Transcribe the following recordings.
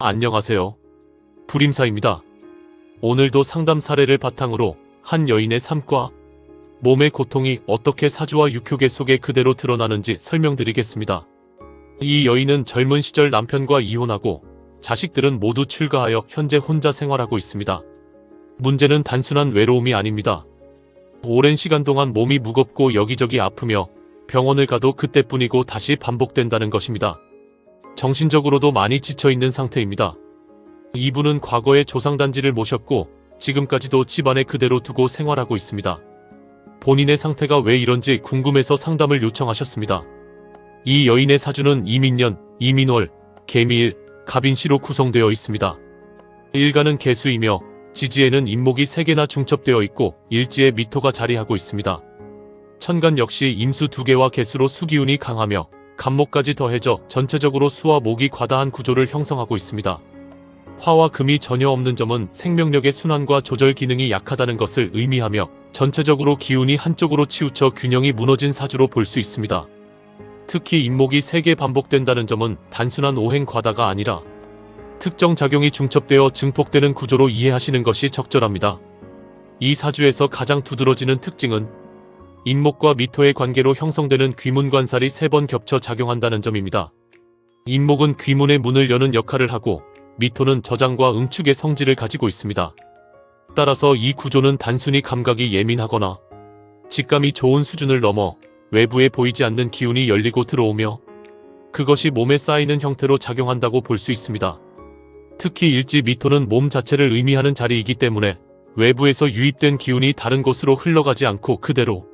안녕하세요. 불임사입니다. 오늘도 상담 사례를 바탕으로 한 여인의 삶과 몸의 고통이 어떻게 사주와 육효계 속에 그대로 드러나는지 설명드리겠습니다. 이 여인은 젊은 시절 남편과 이혼하고 자식들은 모두 출가하여 현재 혼자 생활하고 있습니다. 문제는 단순한 외로움이 아닙니다. 오랜 시간 동안 몸이 무겁고 여기저기 아프며 병원을 가도 그때뿐이고 다시 반복된다는 것입니다. 정신적으로도 많이 지쳐있는 상태입니다. 이분은 과거에 조상단지를 모셨고 지금까지도 집안에 그대로 두고 생활하고 있습니다. 본인의 상태가 왜 이런지 궁금해서 상담을 요청하셨습니다. 이 여인의 사주는 이민년, 이민월, 개미일, 갑인시로 구성되어 있습니다. 일간은 개수이며 지지에는 임목이 3개나 중첩되어 있고 일지에 미토가 자리하고 있습니다. 천간 역시 임수 2개와 개수로 수기운이 강하며 간목까지 더해져 전체적으로 수와 목이 과다한 구조를 형성하고 있습니다. 화와 금이 전혀 없는 점은 생명력의 순환과 조절 기능이 약하다는 것을 의미하며 전체적으로 기운이 한쪽으로 치우쳐 균형이 무너진 사주로 볼 수 있습니다. 특히 임목이 3개 반복된다는 점은 단순한 오행 과다가 아니라 특정 작용이 중첩되어 증폭되는 구조로 이해하시는 것이 적절합니다. 이 사주에서 가장 두드러지는 특징은 임목과 미토의 관계로 형성되는 귀문관살이 3번 겹쳐 작용한다는 점입니다. 임목은 귀문의 문을 여는 역할을 하고 미토는 저장과 응축의 성질을 가지고 있습니다. 따라서 이 구조는 단순히 감각이 예민하거나 직감이 좋은 수준을 넘어 외부에 보이지 않는 기운이 열리고 들어오며 그것이 몸에 쌓이는 형태로 작용한다고 볼 수 있습니다. 특히 일지 미토는 몸 자체를 의미하는 자리이기 때문에 외부에서 유입된 기운이 다른 곳으로 흘러가지 않고 그대로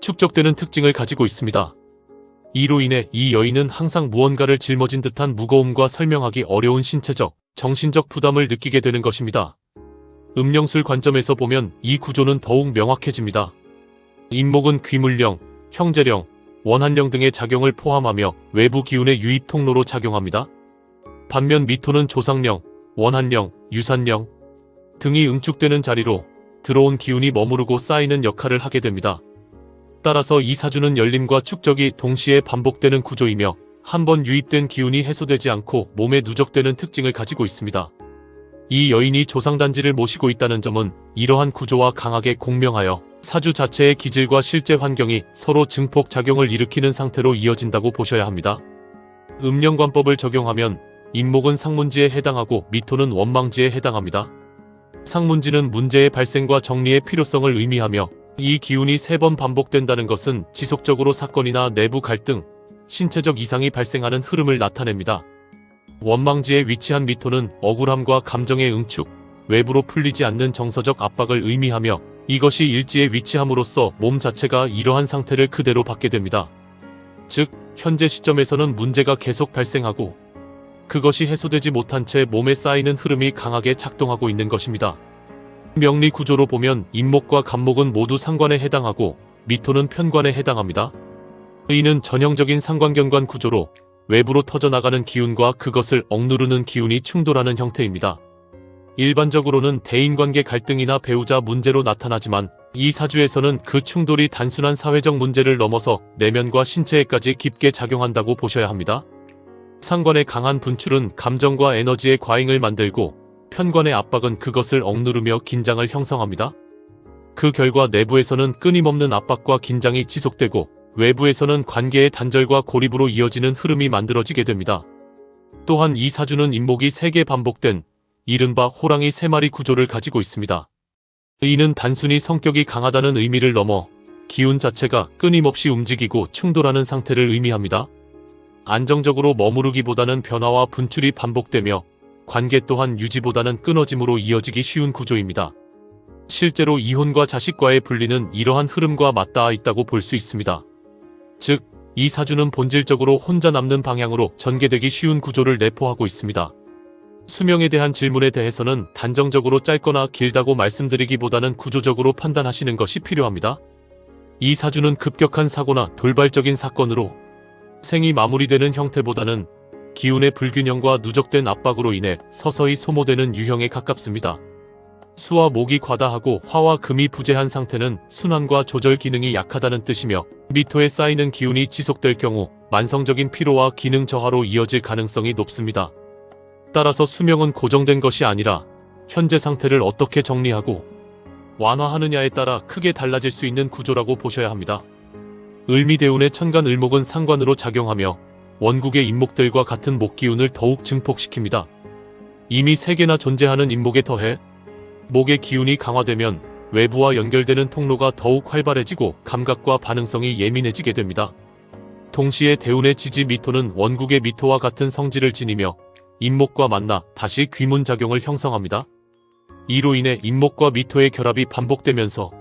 축적되는 특징을 가지고 있습니다. 이로 인해 이 여인은 항상 무언가를 짊어진 듯한 무거움과 설명하기 어려운 신체적, 정신적 부담을 느끼게 되는 것입니다. 음령술 관점에서 보면 이 구조는 더욱 명확해집니다. 임목은 귀물령, 형제령, 원한령 등의 작용을 포함하며 외부 기운의 유입 통로로 작용합니다. 반면 미토는 조상령, 원한령, 유산령 등이 응축되는 자리로 들어온 기운이 머무르고 쌓이는 역할을 하게 됩니다. 따라서 이 사주는 열림과 축적이 동시에 반복되는 구조이며 한번 유입된 기운이 해소되지 않고 몸에 누적되는 특징을 가지고 있습니다. 이 여인이 조상단지를 모시고 있다는 점은 이러한 구조와 강하게 공명하여 사주 자체의 기질과 실제 환경이 서로 증폭작용을 일으키는 상태로 이어진다고 보셔야 합니다. 음령관법을 적용하면 임목은 상문지에 해당하고 미토는 원망지에 해당합니다. 상문지는 문제의 발생과 정리의 필요성을 의미하며 이 기운이 3번 반복된다는 것은 지속적으로 사건이나 내부 갈등, 신체적 이상이 발생하는 흐름을 나타냅니다. 원망지에 위치한 미토는 억울함과 감정의 응축, 외부로 풀리지 않는 정서적 압박을 의미하며 이것이 일지에 위치함으로써 몸 자체가 이러한 상태를 그대로 받게 됩니다. 즉, 현재 시점에서는 문제가 계속 발생하고 그것이 해소되지 못한 채 몸에 쌓이는 흐름이 강하게 작동하고 있는 것입니다. 명리 구조로 보면 임목과 간목은 모두 상관에 해당하고 미토는 편관에 해당합니다. 이는 전형적인 상관경관 구조로 외부로 터져나가는 기운과 그것을 억누르는 기운이 충돌하는 형태입니다. 일반적으로는 대인관계 갈등이나 배우자 문제로 나타나지만 이 사주에서는 그 충돌이 단순한 사회적 문제를 넘어서 내면과 신체에까지 깊게 작용한다고 보셔야 합니다. 상관의 강한 분출은 감정과 에너지의 과잉을 만들고 편관의 압박은 그것을 억누르며 긴장을 형성합니다. 그 결과 내부에서는 끊임없는 압박과 긴장이 지속되고 외부에서는 관계의 단절과 고립으로 이어지는 흐름이 만들어지게 됩니다. 또한 이 사주는 임목이 3개 반복된 이른바 호랑이 3마리 구조를 가지고 있습니다. 이는 단순히 성격이 강하다는 의미를 넘어 기운 자체가 끊임없이 움직이고 충돌하는 상태를 의미합니다. 안정적으로 머무르기보다는 변화와 분출이 반복되며 관계 또한 유지보다는 끊어짐으로 이어지기 쉬운 구조입니다. 실제로 이혼과 자식과의 분리는 이러한 흐름과 맞닿아 있다고 볼 수 있습니다. 즉, 이 사주는 본질적으로 혼자 남는 방향으로 전개되기 쉬운 구조를 내포하고 있습니다. 수명에 대한 질문에 대해서는 단정적으로 짧거나 길다고 말씀드리기보다는 구조적으로 판단하시는 것이 필요합니다. 이 사주는 급격한 사고나 돌발적인 사건으로 생이 마무리되는 형태보다는 기운의 불균형과 누적된 압박으로 인해 서서히 소모되는 유형에 가깝습니다. 수와 목이 과다하고 화와 금이 부재한 상태는 순환과 조절 기능이 약하다는 뜻이며 미토에 쌓이는 기운이 지속될 경우 만성적인 피로와 기능 저하로 이어질 가능성이 높습니다. 따라서 수명은 고정된 것이 아니라 현재 상태를 어떻게 정리하고 완화하느냐에 따라 크게 달라질 수 있는 구조라고 보셔야 합니다. 을미대운의 천간을목은 상관으로 작용하며 원국의 인목들과 같은 목기운을 더욱 증폭시킵니다. 이미 3개나 존재하는 인목에 더해 목의 기운이 강화되면 외부와 연결되는 통로가 더욱 활발해지고 감각과 반응성이 예민해지게 됩니다. 동시에 대운의 지지 미토는 원국의 미토와 같은 성질을 지니며 인목과 만나 다시 귀문작용을 형성합니다. 이로 인해 인목과 미토의 결합이 반복되면서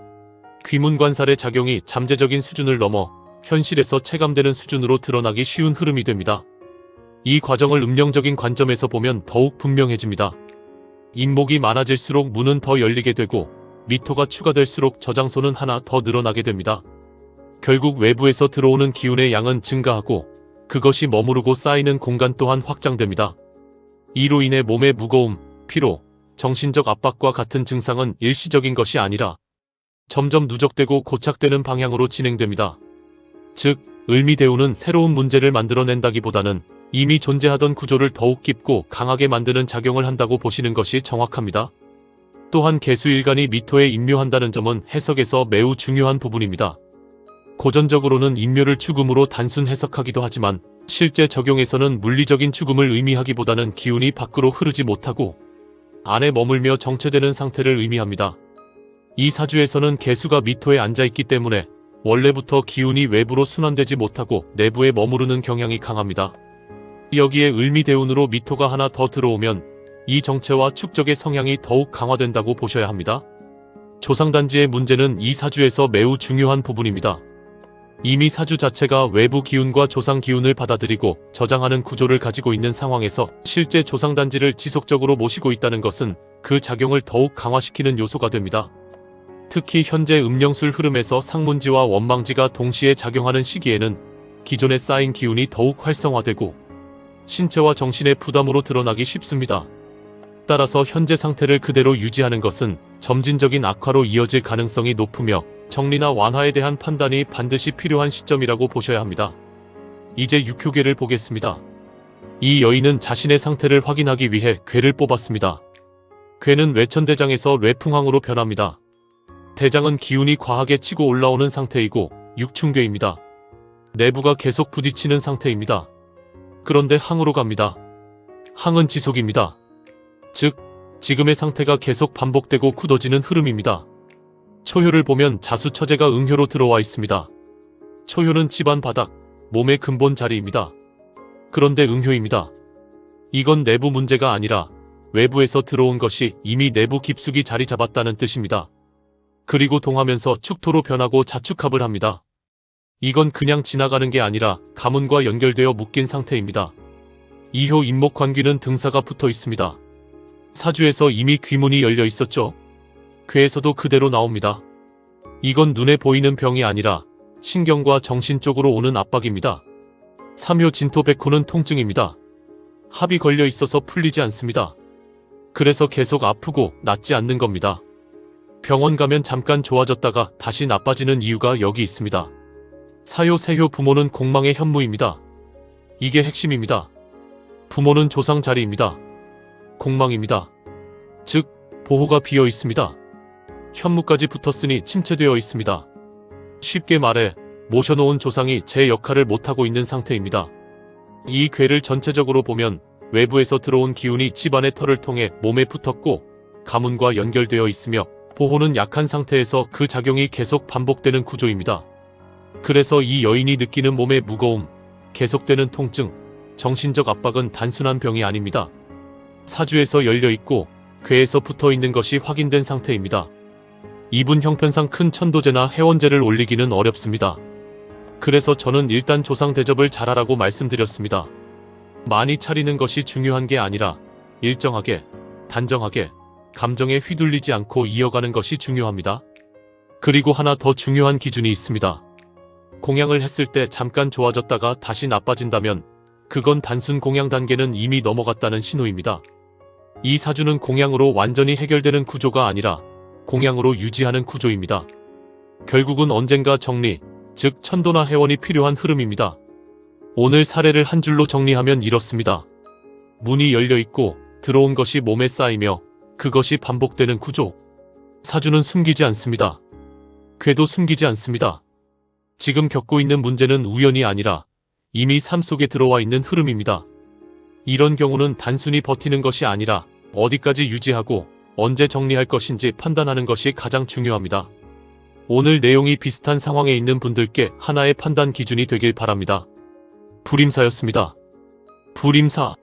귀문관살의 작용이 잠재적인 수준을 넘어 현실에서 체감되는 수준으로 드러나기 쉬운 흐름이 됩니다. 이 과정을 음력적인 관점에서 보면 더욱 분명해집니다. 인목이 많아질수록 문은 더 열리게 되고 미토가 추가될수록 저장소는 하나 더 늘어나게 됩니다. 결국 외부에서 들어오는 기운의 양은 증가하고 그것이 머무르고 쌓이는 공간 또한 확장됩니다. 이로 인해 몸의 무거움, 피로, 정신적 압박과 같은 증상은 일시적인 것이 아니라 점점 누적되고 고착되는 방향으로 진행됩니다. 즉, 을미대운은 새로운 문제를 만들어낸다기보다는 이미 존재하던 구조를 더욱 깊고 강하게 만드는 작용을 한다고 보시는 것이 정확합니다. 또한 개수일간이 미토에 인묘한다는 점은 해석에서 매우 중요한 부분입니다. 고전적으로는 인묘를 죽음으로 단순 해석하기도 하지만 실제 적용에서는 물리적인 죽음을 의미하기보다는 기운이 밖으로 흐르지 못하고 안에 머물며 정체되는 상태를 의미합니다. 이 사주에서는 개수가 미토에 앉아있기 때문에 원래부터 기운이 외부로 순환되지 못하고 내부에 머무르는 경향이 강합니다. 여기에 을미대운으로 미토가 하나 더 들어오면 이 정체와 축적의 성향이 더욱 강화된다고 보셔야 합니다. 조상단지의 문제는 이 사주에서 매우 중요한 부분입니다. 이미 사주 자체가 외부 기운과 조상 기운을 받아들이고 저장하는 구조를 가지고 있는 상황에서 실제 조상단지를 지속적으로 모시고 있다는 것은 그 작용을 더욱 강화시키는 요소가 됩니다. 특히 현재 음령술 흐름에서 상문지와 원망지가 동시에 작용하는 시기에는 기존에 쌓인 기운이 더욱 활성화되고 신체와 정신의 부담으로 드러나기 쉽습니다. 따라서 현재 상태를 그대로 유지하는 것은 점진적인 악화로 이어질 가능성이 높으며 정리나 완화에 대한 판단이 반드시 필요한 시점이라고 보셔야 합니다. 이제 육효계를 보겠습니다. 이 여인은 자신의 상태를 확인하기 위해 괴를 뽑았습니다. 괴는 외천대장에서 뇌풍황으로 변합니다. 대장은 기운이 과하게 치고 올라오는 상태이고 육충괴입니다. 내부가 계속 부딪히는 상태입니다. 그런데 항으로 갑니다. 항은 지속입니다. 즉, 지금의 상태가 계속 반복되고 굳어지는 흐름입니다. 초효를 보면 자수처제가 응효로 들어와 있습니다. 초효는 집안 바닥, 몸의 근본 자리입니다. 그런데 응효입니다. 이건 내부 문제가 아니라 외부에서 들어온 것이 이미 내부 깊숙이 자리 잡았다는 뜻입니다. 그리고 동하면서 축토로 변하고 자축합을 합니다. 이건 그냥 지나가는 게 아니라 가문과 연결되어 묶인 상태입니다. 2호 인목관귀는 등사가 붙어 있습니다. 사주에서 이미 귀문이 열려 있었죠. 괴에서도 그대로 나옵니다. 이건 눈에 보이는 병이 아니라 신경과 정신 쪽으로 오는 압박입니다. 3호 진토백호는 통증입니다. 합이 걸려 있어서 풀리지 않습니다. 그래서 계속 아프고 낫지 않는 겁니다. 병원 가면 잠깐 좋아졌다가 다시 나빠지는 이유가 여기 있습니다. 4호 세효 부모는 공망의 현무입니다. 이게 핵심입니다. 부모는 조상 자리입니다. 공망입니다. 즉, 보호가 비어 있습니다. 현무까지 붙었으니 침체되어 있습니다. 쉽게 말해 모셔놓은 조상이 제 역할을 못하고 있는 상태입니다. 이 괴를 전체적으로 보면 외부에서 들어온 기운이 집안의 털을 통해 몸에 붙었고 가문과 연결되어 있으며 보호는 약한 상태에서 그 작용이 계속 반복되는 구조입니다. 그래서 이 여인이 느끼는 몸의 무거움, 계속되는 통증, 정신적 압박은 단순한 병이 아닙니다. 사주에서 열려있고 괴에서 붙어있는 것이 확인된 상태입니다. 이분 형편상 큰 천도제나 해원제를 올리기는 어렵습니다. 그래서 저는 일단 조상 대접을 잘하라고 말씀드렸습니다. 많이 차리는 것이 중요한 게 아니라 일정하게, 단정하게, 감정에 휘둘리지 않고 이어가는 것이 중요합니다. 그리고 하나 더 중요한 기준이 있습니다. 공양을 했을 때 잠깐 좋아졌다가 다시 나빠진다면 그건 단순 공양 단계는 이미 넘어갔다는 신호입니다. 이 사주는 공양으로 완전히 해결되는 구조가 아니라 공양으로 유지하는 구조입니다. 결국은 언젠가 정리, 즉 천도나 해원이 필요한 흐름입니다. 오늘 사례를 한 줄로 정리하면 이렇습니다. 문이 열려 있고 들어온 것이 몸에 쌓이며 그것이 반복되는 구조. 사주는 숨기지 않습니다. 궤도 숨기지 않습니다. 지금 겪고 있는 문제는 우연이 아니라 이미 삶 속에 들어와 있는 흐름입니다. 이런 경우는 단순히 버티는 것이 아니라 어디까지 유지하고 언제 정리할 것인지 판단하는 것이 가장 중요합니다. 오늘 내용이 비슷한 상황에 있는 분들께 하나의 판단 기준이 되길 바랍니다. 불임사였습니다. 불임사.